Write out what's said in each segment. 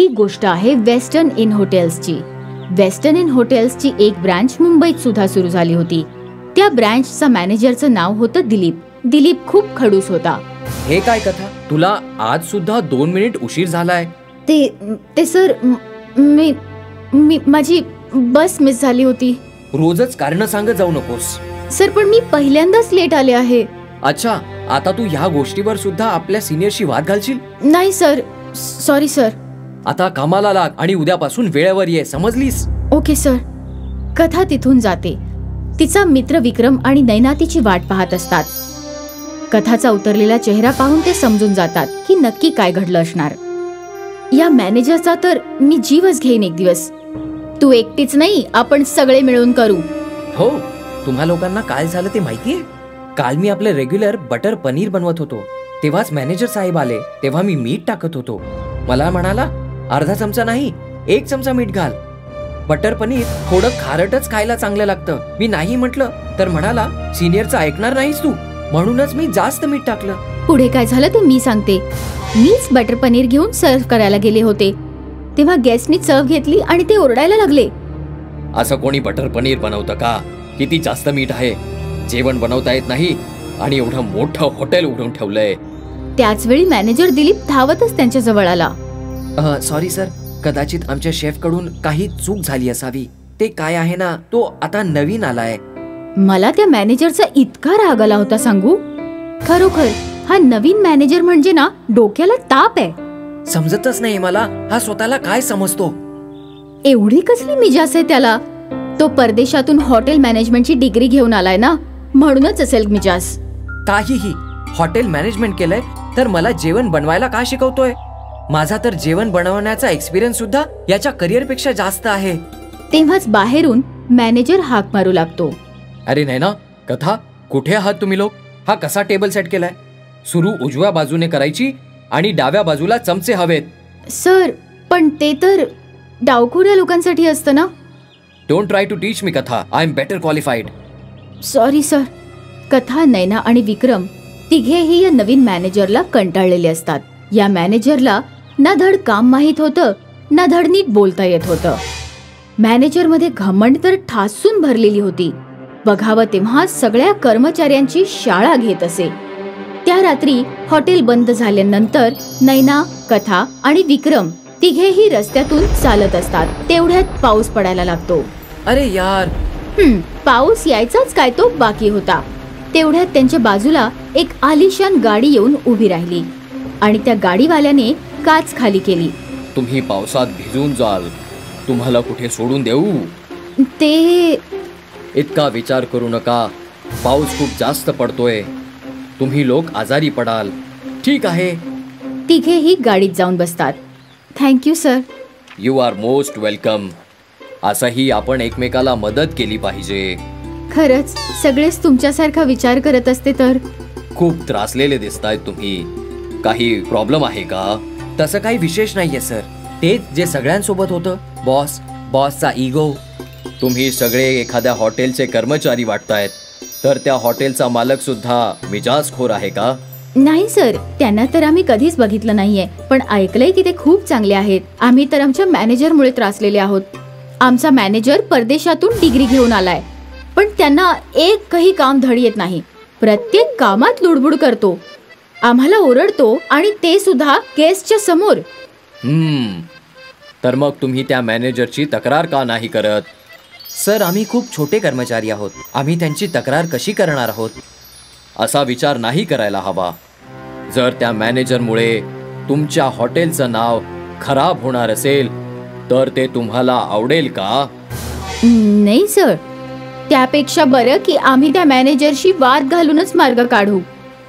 ही गोष्ट आहे western in हॉटेल्सची. Western in हॉटेल्सची एक ब्रांच मुंबईत सुद्धा सुरू झाली होती. त्या ब्रांचचा मॅनेजरचं नाव होतं दिलीप. दिलीप खूप खडूस होता. हे काय कथा, तुला आज सुद्धा 2 मिनिट उशीर झालाय? ते सर, मी माझी बस मिस झाली होती. रोजच कारण सांगत जाऊ नकोस. सर, पण मी पहिल्यांदाच लेट आले आहे. अच्छा, आता तू ह्या गोष्टीवर सुद्धा आपल्या सिनियरशी वाद घालशील? नाही सर, सॉरी सर. आता कामाला लाग आणि उद्यापासून वेळेवर ये, समजलीस? Okay sir. कथा तिथून जाते. तिचा मित्र विक्रम आणि नैना तिची वाट पाहत असतात. कथाचा उतरलेला चेहरा पाहून ते समजून जातात की नक्की काय घडलं असणार. या मॅनेजरचा तर मी जीवच घेईन एक दिवस. तू एकटीच नाही, आपण सगळे मिळून करू. हो, तुम्हा लोकांना काय झालं ते माहितीये? काल मी आपले रेग्युलर बटर पनीर बनवत होतो, तेव्हाच मॅनेजर साहेब आले. तेव्हा मी मीठ टाकत होतो. मला म्हणाला, अर्धा चमचा नाही, 1 चमचा मीठ घाल. बटर पनीर थोडं खारटच खायला चांगलं लागतं. मी नाही म्हटलं तर म्हणाला, सिनियरचं ऐकणार नाहीस तू, म्हणूनच मी जास्त मीठ टाकलं. पुढे काय झालं ते मी सांगते. मीच बटर पनीर घेऊन सर्व्ह करायला गेले होते, तेव्हा गेस्टनी चव घेतली आणि ते ओरडायला लागले. असं कोणी बटर पनीर बनवतं का? किती जास्त मीठ आहे. जेवण बनवता येत नाही आणि एवढं मोठं हॉटेल उघडून ठेवलंय. त्याच वेळी मॅनेजर दिलीप धावतच त्यांच्या जवळ आला. सॉरी सर, कदाचित आमच्या शेफ कडून काही चूक झाली असावी. ते काय आहे ना, तो आता नवीन आलाय. मला त्या मॅनेजरचा इतका राग आला होता सांगू. खरोखर हा नवीन मॅनेजर म्हणजे ना डोक्याला ताप आहे. समजतच नाही मला, हा स्वतःला काय समजतो. एवढी कसली मिजास आहे त्याला. तो परदेशातून हॉटेल मॅनेजमेंटची डिग्री घेऊन आलाय ना, म्हणूनच असेल मिजास. काहीही, हॉटेल मॅनेजमेंट केलंय तर मला जेवण बनवायला का शिकवतोय? माझा तर जेवण बनवण्याचा एक्सपिरियन्स सुद्धा याच्या करिअर पेक्षा जास्त आहे. तेव्हाच बाहेरून मॅनेजर हाक मारू लागतो. अरे नाही ना, कथा, कुठे आहात तुम्ही लोक? हा कसा टेबल सेट केलाय? सुरू उजव्या बाजूने करायची आणि डाव्या बाजूला चमचे हवेत. सर, पण ते तर डावखोऱ्या लोकांसाठी असतं ना. Don't try to teach me Katha, I am better qualified. Sorry sir. Katha, Naina आणि विक्रम तिघेही या नवीन मॅनेजरला कंटाळलेले असतात. या मॅनेजरला ना धड काम माहित होतं, ना धड नीट बोलता येत होतं. मॅनेजर मध्ये घमंड तर ठासून भरलेली होती. बघावं तेव्हा सगळ्या कर्मचाऱ्यांची शाळा घेत असे. त्या रात्री हॉटेल बंद झाल्यानंतर नैना, कथा आणि विक्रम तिघेही रस्त्यातून चालत असतात. तेवढ्यात पाऊस पडायला लागतो. अरे यार. पाऊस यायचाच काय तो बाकी होता. तेवढ्यात त्यांच्या बाजूला एक आलिशान गाडी येऊन उभी राहिली आणि त्या गाडीवाल्याने काच खाली केली. तुम्ही पावसात भिजून जाल, तुम्हाला कुठे सोडून देऊ? ते इतका विचार करू नका. पाऊस खूप जास्त पडतोय, तुम्ही लोक आजारी पडाल. ठीक आहे. तिघेही गाडीत जाऊन बसतात. Thank you sir. You are most welcome. असंही आपण एकमेकाला मदत केली पाहिजे. खरंच सगळेच तुमच्यासारखा विचार करत असते तर. खूप त्रासलेले दिसतायत तुम्ही. काही प्रॉब्लेम आहे का? तसं काही विशेष नाहीये सर. तेच जे सगळ्यांसोबत होतं. बॉसचा इगो. तुम्ही सगळे एखाद्या हॉटेलचे कर्मचारी वाटतायत, तर त्या हॉटेलचा मालक सुद्धा मिजाजखोर आहे का? नाही सर, त्यांना तर आम्ही कधीच बघितलं नाहीये, पण ऐकलंय की ते खूप चांगले आहेत. आम्ही तर आमच्या मॅनेजरमुळे त्रासलेले आहोत. आमचा मॅनेजर परदेशातून डिग्री घेऊन आलाय, पण त्यांना एकही काम धड येत नाही. प्रत्येक कामात लुडबुड करतो, आम्हाला ओरडतो आणि ते सुद्धा गेस्टच्या समोर. तर मग तुम्ही त्या मॅनेजरची तक्रार का नाही करत? सर, आम्ही खूप छोटे कर्मचारी आहोत. आम्ही त्यांची तक्रार कशी करणार आहोत? असा विचार नाही करायला हवा. जर त्या मॅनेजरमुळे तुमच्या हॉटेलचं नाव खराब होणार असेल तर ते तुम्हाला आवडेल का? नाही सर, त्यापेक्षा बरं की आम्ही त्या मॅनेजरशी वाद घालूनच मार्ग काढू.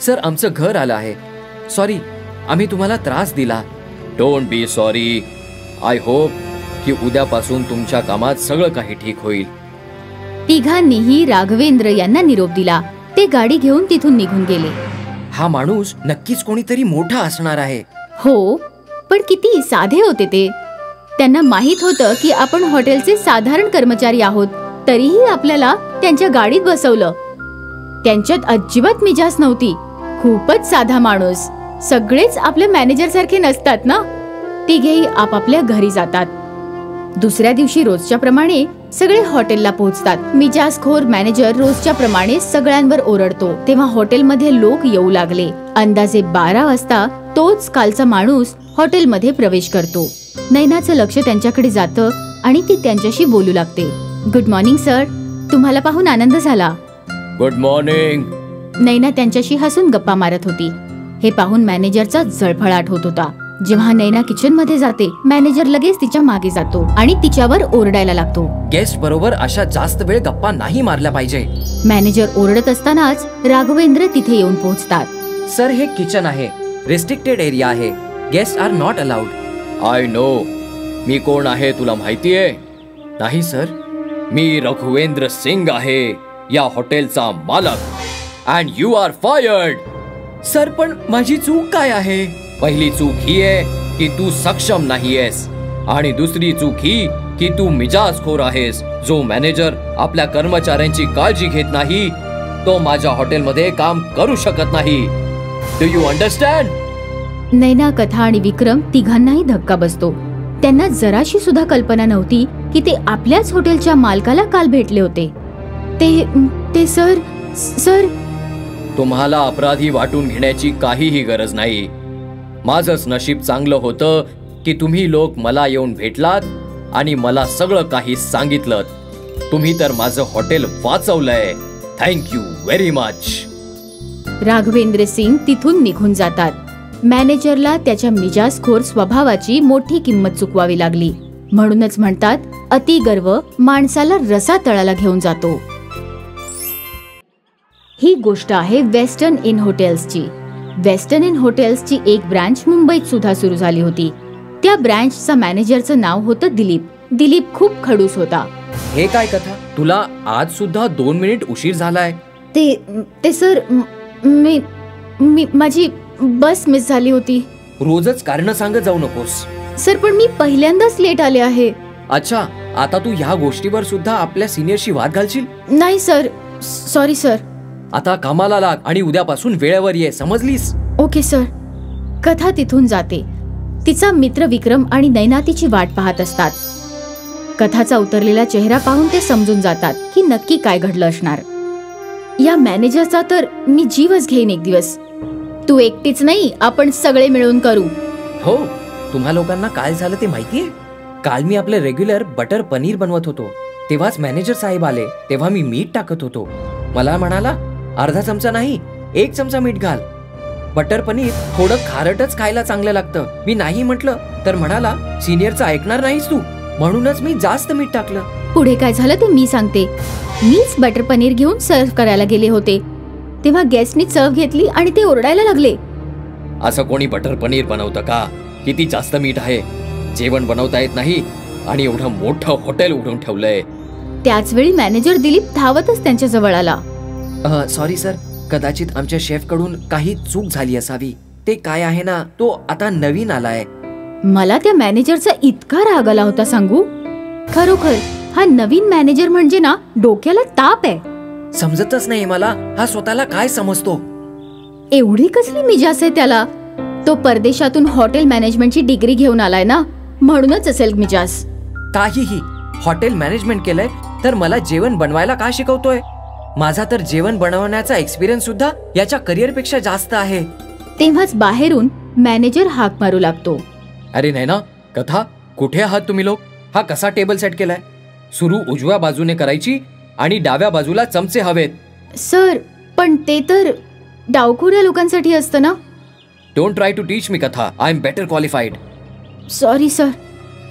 सर, आमचं घर आलं आहे. सॉरी, आम्ही तुम्हाला त्रास दिला. Don't be sorry. I hope की उद्यापासून तुमच्या कामात सगळं काही ठीक होईल. तिघांनीही राघवेंद्र यांना निरोप दिला. ते गाडी घेऊन तिथून निघून गेले. हा माणूस नक्कीच कोणीतरी मोठा असणार आहे. हो, पण किती साधे होते ते. त्यांना माहित होतं की आपण हॉटेलचे साधारण कर्मचारी आहोत, तरीही आपल्याला त्यांच्या गाडीत बसवलं. त्यांच्यात अजिबात मिजाज नव्हती. खूपच साधा माणूस. सगळेच आपल्या मॅनेजर सारखे नसतात ना. तिघेही आपापल्या घरी जातात. दुसऱ्या दिवशी रोजच्या प्रमाणे सगळे हॉटेलला पोहोचतात. मिजाजखोर मॅनेजर रोजच्या प्रमाणे सगळ्यांवर ओरडतो. तेव्हा हॉटेलमध्ये लोक येऊ लागले. अंदाजे 12 वाजता तोच कालचा माणूस हॉटेलमध्ये प्रवेश करतो. नैनाचं लक्ष त्यांच्याकडे जातं आणि ती त्यांच्याशी बोलू लागते. गुड मॉर्निंग सर, तुम्हाला पाहून आनंद झाला. Good morning. नैना त्यांच्याशी हसून गप्पा मारत होती. हे पाहून मॅनेजरचा जळफळाट होत होता. जेव्हा नैना किचन मध्ये जाते, मॅनेजर लगेच तिच्या मागे जातो आणि तिच्यावर ओरडायला लागतो. गेस्ट बरोबर अशा जास्त वेळ गप्पा नाही मारल्या पाहिजे. मॅनेजर ओरडत असतानाच राघवेंद्र तिथे येऊन पोहोचतात. सर, हे किचन आहे, रेस्ट्रिक्टेड एरिया आहे, guest are not allowed. I know. मी कोण आहे तुला माहितीये? नाही सर. मी रघुवेंद्र सिंग आहे, या हॉटेलचा मालक. And you are fired. Sir, पण माझी चूक काय आहे? पहिली चूक ही आहे की तू सक्षम नाहीयेस, आणि दुसरी चूक ही की तू मिजाजखोर आहेस. जो मॅनेजर आपल्या कर्मचाऱ्यांची काळजी घेत नाही, तो माझ्या हॉटेलमध्ये काम करू शकत नाही. Do you understand? नैना, कथा आणि विक्रम तिघांनाही धक्का बसतो. त्यांना जराशी सुद्धा कल्पना नव्हती की ते आपल्याच हॉटेलच्या मालकाला काल भेटले होते. ते सर. तुम्हाला अपराधी वाटून घेण्याची काहीही गरज नाही. माझंच नशीब चांगलं होतं की तुम्ही लोक मला येऊन भेटलात आणि मला सगळं काही सांगितलं. तुम्ही तर माझं हॉटेल वाचवलंय. Thank you very much. Raghavendra Singh तिथून निघून जातात. मॅनेजरला त्याच्या मिजाजखोर स्वभावाची मोठी किंमत चुकवावी लागली. म्हणूनच म्हणतात, अति गर्व माणसाला रसा तळाला घेऊन जातो. ही गोष्ट आहे वेस्टर्न इन हॉटेल्सची. वेस्टर्न इन हॉटेल्सची एक ब्रांच मुंबईत सुद्धा सुरू झाली होती. त्या ब्रांचचा मॅनेजरचं नाव होतं दिलीप. दिलीप खूप खडूस होता. हे काय कथा, तुला आज सुद्धा 2 मिनिट उशीर झालाय? ते सर, माझी बस मिस झाली होती. रोजच कारण सांगत जाऊ नकोस. सर, पण मी पहिल्यांदाच लेट आले आहे. अच्छा, आता तू ह्या गोष्टीवर सुद्धा आपल्या सिनियरशी वाद घालशील? नाही सर, सॉरी सर. आता कामाला लाग आणि उद्यापासून वेळेवर ये, समजलीस? Okay sir. कथा तिथून जाते. तिचा मित्र विक्रम आणि नैना तिची वाट पाहत असतात. कथाचा उतरलेला चेहरा पाहून ते समजून जातात की नक्की काय घडलं असणार. या मॅनेजरचा तर मी जीवच घेईन एक दिवस. तू एकटीच नाही, आपण सगळे मिळून करू. हो. तुम्हा लोकांना काय झालं ते माहितीये? काल मी आपले रेग्युलर बटर पनीर बनवत होतो, तेव्हाच मॅनेजर साहेब आले. तेव्हा मी मीठ टाकत होतो. मला म्हणाला, अर्धा चमचा नाही, 1 चमचा मीठ घाल. बटर पनीर थोडं खारटच खायला चांगलं लागतं. मी नाही म्हटलं तर म्हणाला, सिनियरचं ऐकणार नाहीस तू, म्हणूनच मी जास्त मीठ टाकलं. पुढे काय झालं ते मी सांगते. मीच बटर पनीर घेऊन सर्व करायला गेले होते, तेव्हा गेस्टनी चव घेतली आणि ते ओरडायला लागले. असं कोणी बटर पनीर बनवतं का? किती जास्त मीठ आहे. जेवण बनवता येत नाही आणि एवढं मोठं हॉटेल उघडून ठेवलंय. त्याच वेळी मॅनेजर दिलीप धावतच त्यांच्या जवळ आला. सॉरी सर, कदाचित आमच्या शेफ कडून काही चूक झाली असावी. ते काय आहे ना, तो आता नवीन आलाय. मला त्या मॅनेजरचा इतका राग आला होता सांगू. खरोखर हा नवीन मॅनेजर म्हणजे ना डोक्याला ताप आहे. समजतच नाही मला, हा स्वतःला काय समजतो. एवढी कसली मिजाज आहे त्याला. तो परदेशातून हॉटेल मॅनेजमेंटची डिग्री घेऊन आलाय ना, म्हणूनच असेल मिजाज. काहीही, हॉटेल मॅनेजमेंट केलंय तर मला जेवण बनवायला का शिकवतोय? माझा तर जेवण बनवण्याचा एक्सपिरियन्स सुद्धा याच्या करिअर पेक्षा जास्त आहे. तेव्हाच बाहेरून मॅनेजर हाक मारू लागतो. अरे नैना, कथा, कुठे आहात तुम्ही लोक? हा कसा टेबल सेट केलाय? सुरू उजव्या बाजूने करायची आणि डाव्या बाजूला चमचे हवेत. सर, पण ते तर डावखोऱ्या लोकांसाठी असतं ना. Don't try to teach me Katha. I am better qualified. Sorry sir.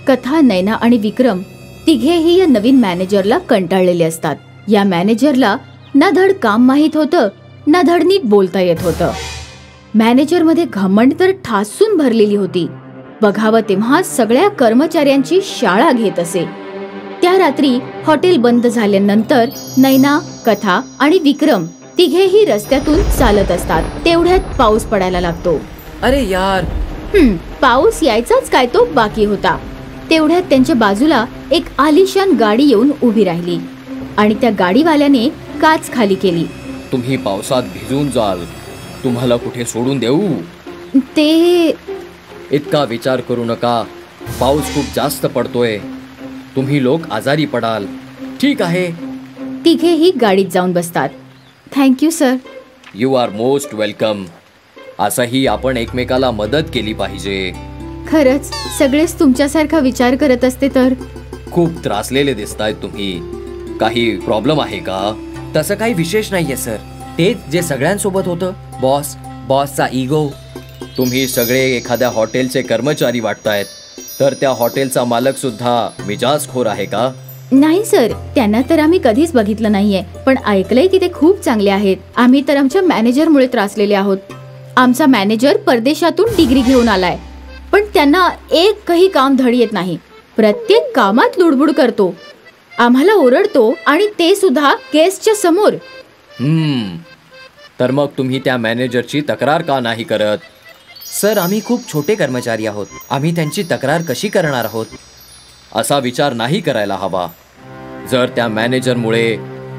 Katha, Naina आणि विक्रम तिघेही या नवीन मॅनेजरला कंटाळलेले असतात. या मॅनेजरला ना धड काम माहित होतं, ना धड नीट बोलता येत होतं. मॅनेजर मध्ये घमंड तर ठासून भरलेली होती. बघावं तेव्हा सगळ्या कर्मचाऱ्यांची शाळा घेत असे. त्या रात्री हॉटेल बंद झाल्यानंतर नैना, कथा आणि विक्रम तिघेही रस्त्यातून चालत असतात. तेवढ्यात पाऊस पडायला लागतो. अरे यार. पाऊस यायचाच काय तो बाकी होता. तेवढ्यात त्यांच्या बाजूला एक आलिशान गाडी येऊन उभी राहिली आणि त्या गाडीवाल्याने काच खाली केली. तुम्ही पावसात भिजून जाल, तुम्हाला कुठे सोडून देऊ? ते इतका विचार करू नका. पाऊस खूप जास्त पडतोय. तुम्ही लोक आजारी पडाल. ठीक आहे. तिघेही गाडीत जाऊन बसतात. Thank you sir. You are most welcome. असंही आपण एकमेकाला मदत केली पाहिजे. खरंच सगळेच तुमच्यासारखा विचार करत असते तर. खूप त्रासलेले दिसतायत तुम्ही. काही प्रॉब्लेम आहे का? तसं काही विशेष नाहीये सर. तेच जे सगळ्यांसोबत होतं. बॉसचा इगो. तुम्ही सगळे एखाद्या हॉटेलचे कर्मचारी वाटतायत, तर त्या हॉटेलचा मालक सुद्धा मिजाजखोर आहे का? नाही सर, त्यांना तर आम्ही कधीच बघितलं नाहीये, पण ऐकलंय की ते खूप चांगले आहेत. आम्ही तर आमच्या मॅनेजरमुळे त्रासलेले आहोत. आमचा मॅनेजर परदेशातून डिग्री घेऊन आलाय, पण त्यांना एकही काम धड येत नाही. प्रत्येक कामात लुडबुड करतो, आम्हाला ओरडतो आणि ते सुद्धा गेस्टच्या समोर. तर मग तुम्ही त्या मॅनेजरची तक्रार का नाही करत? सर, आम्ही खूप छोटे कर्मचारी आहोत. आम्ही त्यांची तक्रार कशी करणार आहोत? असा विचार नाही करायला हवा. जर त्या मॅनेजरमुळे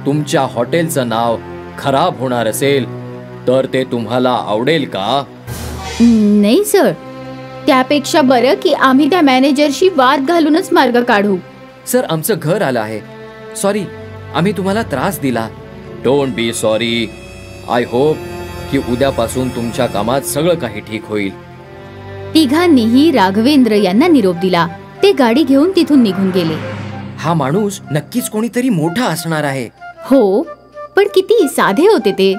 तुमच्या हॉटेलचं नाव खराब होणार असेल तर ते तुम्हाला आवडेल का? नाही सर, त्यापेक्षा बरं की आम्ही त्या मॅनेजरशी वाद घालूनच मार्ग काढू. सर, आमचं घर आलं आहे. सॉरी, आम्ही तुम्हाला त्रास दिला. Don't be sorry. I hope की उद्यापासून तुमच्या कामात सगळं काही ठीक होईल. तिघांनीही राघवेंद्र यांना निरोप दिला. ते गाडी घेऊन तिथून निघून गेले. हा माणूस नक्कीच कोणीतरी मोठा असणार आहे. हो, पण किती साधे होते ते.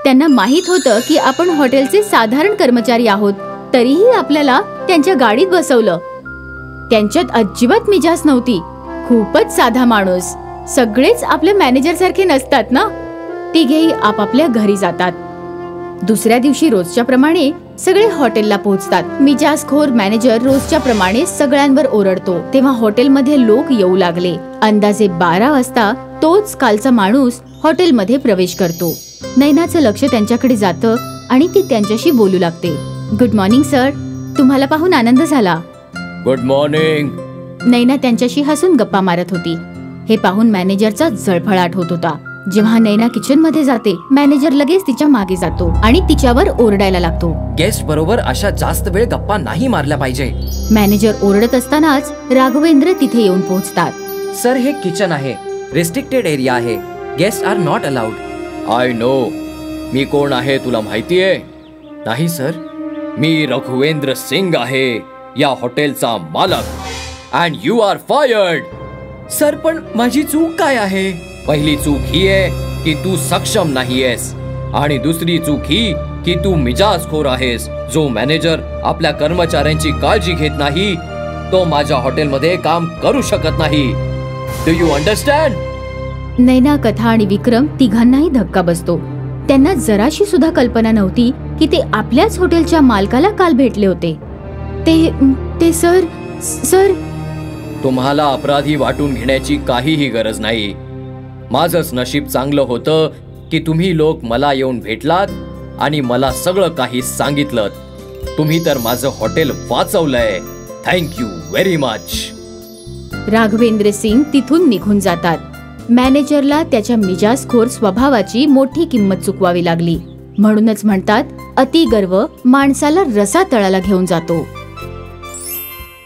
त्यांना माहित होतं की आपण हॉटेलचे साधारण कर्मचारी आहोत, तरीही आपल्याला त्यांच्या गाडीत बसवलं. त्यांच्यात अजिबात मिजाज नव्हती. खूपच साधा माणूस. सगळेच आपल्या मॅनेजर सारखे नसतात ना. तिघेही आपापल्या घरी जातात. दुसऱ्या दिवशी रोजच्या प्रमाणे सगळे हॉटेलला पोहोचतात. मिजाजखोर मॅनेजर रोजच्या प्रमाणे सगळ्यांवर ओरडतो. तेव्हा हॉटेलमध्ये लोक येऊ लागले. अंदाजे 12 वाजता तोच कालचा माणूस हॉटेलमध्ये प्रवेश करतो. नैनाचं लक्ष त्यांच्याकडे जातं आणि ती त्यांच्याशी बोलू लागते. गुड मॉर्निंग सर, तुम्हाला पाहून आनंद झाला. Good morning. नैना त्यांच्याशी हसून गप्पा मारत होती. हे पाहून मॅनेजरचा जळफळाट होत होता. जेव्हा नैना किचन मध्ये जाते, मॅनेजर लगेच तिच्या मागे जातो आणि तिच्यावर ओरडायला लागतो. गेस्ट बरोबर अशा जास्त वेळ गप्पा नाही मारल्या पाहिजे. मॅनेजर ओरडत असतानाच राघवेंद्र तिथे येऊन पोहोचतात. सर, हे किचन आहे. रिस्ट्रिक्टेड एरिया आहे. Guest are not allowed. I know. मी कोण आहे तुला माहितीये? नाही सर. मी रघुवेंद्र सिंग आहे, या हॉटेलचा मालक. And you are fired. Sir, पण माझी चूक काय आहे? पहिली चूक ही आहे की तू सक्षम नाहीयेस, आणि दुसरी चूक ही की तू मिजाजखोर आहेस. जो मॅनेजर आपल्या कर्मचाऱ्यांची काळजी घेत नाही, तो माझ्या हॉटेलमध्ये काम करू शकत नाही. Do you understand? नैना, कथा आणि विक्रम तिघांनाही धक्का बसतो. त्यांना जराशी सुद्धा कल्पना नव्हती की ते आपल्याच हॉटेलच्या मालकाला काल भेटले होते. ते सर. तुम्हाला अपराधी वाटून घेण्याची काहीही गरज नाही. माझंच नशीब चांगलं होतं की तुम्ही लोक मला येऊन भेटलात आणि मला सगळं काही सांगितलं. तुम्ही तर माझं हॉटेल वाचवलंय. Thank you very much. Raghavendra Singh तिथून निघून जातात. मॅनेजरला त्याच्या मिजाजखोर स्वभावाची मोठी किंमत चुकवावी लागली. म्हणूनच म्हणतात, अति गर्व माणसाला रसा तळाला घेऊन जातो.